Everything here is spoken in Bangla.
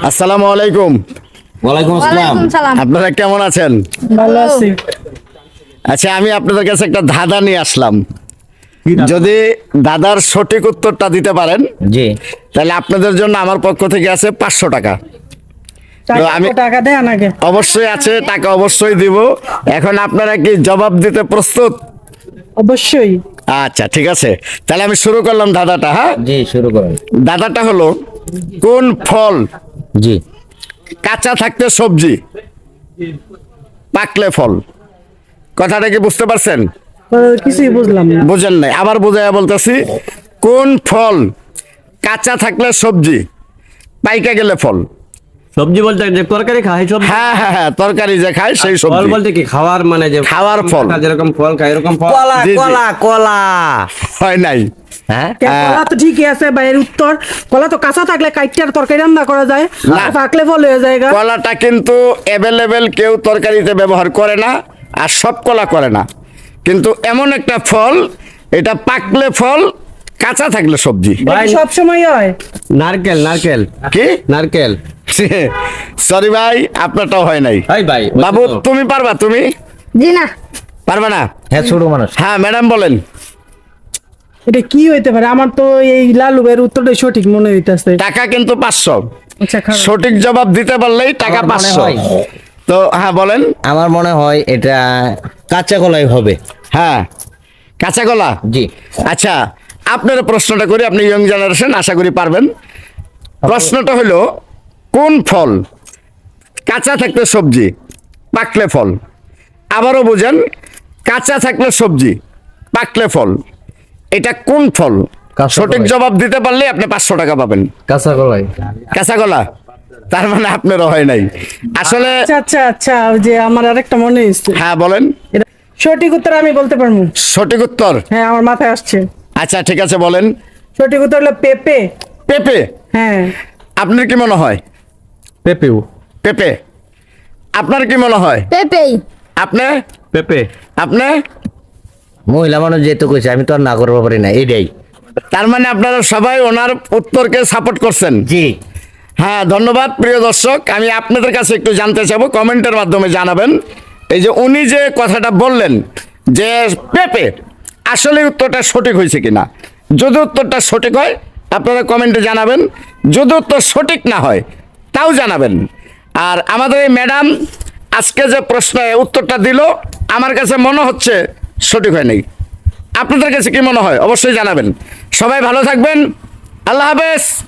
আসসালামু আলাইকুম। ওয়ালাইকুম আসসালাম। আপনারা কেমন আছেন? ভালো আছি। আচ্ছা, আমি আপনাদের কাছে একটা ধাঁধা নিয়ে আসলাম। যদি দাদার সঠিক উত্তরটা দিতে পারেন জি। তাহলে আপনাদের জন্য আমার পক্ষ থেকে আছে 500 টাকা। টাকা দেয় নাকি? অবশ্যই আছে, টাকা অবশ্যই দিব। এখন আপনারা কি জবাব দিতে প্রস্তুত? অবশ্যই। আচ্ছা, ঠিক আছে, তাহলে আমি শুরু করলাম ধাঁধাটা। হ্যাঁ, জি, শুরু করুন। ধাঁধাটা হলো, কোন ফল জি। কাঁচা থাকতে সবজি, পাকলে ফল? কথাটা কি বুঝতে পারছেন? কিছুই বুঝলাম না। বুঝেন নাই? আবার বুঝাইয়া বলতেছি, কোন ফল কাঁচা থাকলে সবজি, পাইকা গেলে ফল? সবজি বলতে যে তরকারি খায় সব। হ্যাঁ হ্যাঁ হ্যাঁ, তরকারি যে খায় সেই ফল সবজি। বলতে কি খাওয়ার, মানে যে খাওয়ার ফল। যেরকম ফল খায় এরকম ফল। কলা জি, জি। কলা কলা। হয় নাই। হ্যাঁ, কলা তো ঠিকই আছে ভাইয়ের উত্তর। কলা তো কাঁচা থাকলে কাইটার তরকারি রান্না করা যায়, না। আর পাকলে ফল হয়ে যায় গা। কলাটা কিন্তু অ্যাভেলেবেল, কেউ তরকারিতে ব্যবহার করে না, আর সব কলা করে না। কিন্তু এমন একটা ফল, এটা পাকলে ফল, কাঁচা থাকলে সবজি। ভাই, সব সময় হয়। নারকেল নারকেল কি? নারকেল। সরি ভাই, আপনারটাও হয় নাই। ভাই ভাই বাবু, তুমি পারবা? তুমি জি না। পারবা না? হ্যাঁ, ছোট মানুষ। হ্যাঁ ম্যাডাম, বলেন। এটা কি হইতে পারে? আমার তো এই লালু ভাইয়ের উত্তরটাই সঠিক মনে হইতাছে। টাকা কিন্তু 500। আচ্ছা, খারাপ। সঠিক জবাব দিতে পারলেই টাকা আমার মনে 500। হয়- তো হ্যাঁ বলেন। আমার মনে হয় এটা কাঁচা কলাই হবে। হ্যাঁ, কাঁচা কলা। জি। আচ্ছা, আপনার প্রশ্নটা করি, আপনি ইয়ং জেনারেশন, আশা করি পারবেন। প্রশ্নটা হলো, কোন ফল কাঁচা থাকলে সবজি, পাকলে ফল? আবারও বুঝেন, কাঁচা থাকলে সবজি, পাকলে ফল, এটা কোন ফল? কাঁচা সঠিক কলাই। জবাব দিতে পারলে আপনি 500 টাকা পাবেন। কাঁচা কলাই। কাঁচা কলা? তার মানে আপনারও হয় নাই আসলে। আচ্ছা আচ্ছা আচ্ছা, ওই যে আমার আরেকটা মনে হয়েছে। হ্যাঁ বলেন। এটা সঠিক উত্তর আমি বলতে পারবো। সঠিক উত্তর? হ্যাঁ, আমার মাথায় আসছে। আচ্ছা, ঠিক আছে, বলেন। সঠিক উত্তর হলো পেঁপে। পেঁপে? হ্যাঁ। আপনার কি মনে হয়? পেঁপেও। পেঁপে? আপনার কি মনে হয়? পেপেই। আপনি? পেঁপে। আপনি? মহিলা মানুষ যেহেতু কইছে, আমি তো আর না করবো পারি না, এটাই। তার মানে আপনারা সবাই ওনার উত্তরকে সাপোর্ট করছেন। জি। হ্যাঁ, ধন্যবাদ প্রিয় দর্শক। আমি আপনাদের কাছে একটু জানতে চাবো, কমেন্টের মাধ্যমে জানাবেন। এই যে উনি যে কথাটা বললেন যে পেঁপে, আসলে উত্তরটা সঠিক হয়েছে কিনা। যদি উত্তরটা সঠিক হয় আপনারা কমেন্টে জানাবেন, যদি উত্তর সঠিক না হয় তাও জানাবেন। আর আমাদের এই ম্যাডাম আজকে যে প্রশ্নে উত্তরটা দিল, আমার কাছে মনে হচ্ছে সঠিক হয় নাই। আপনাদের কাছে কি মনে হয় অবশ্যই জানাবেন। সবাই ভালো থাকবেন। আল্লাহ হাফেজ।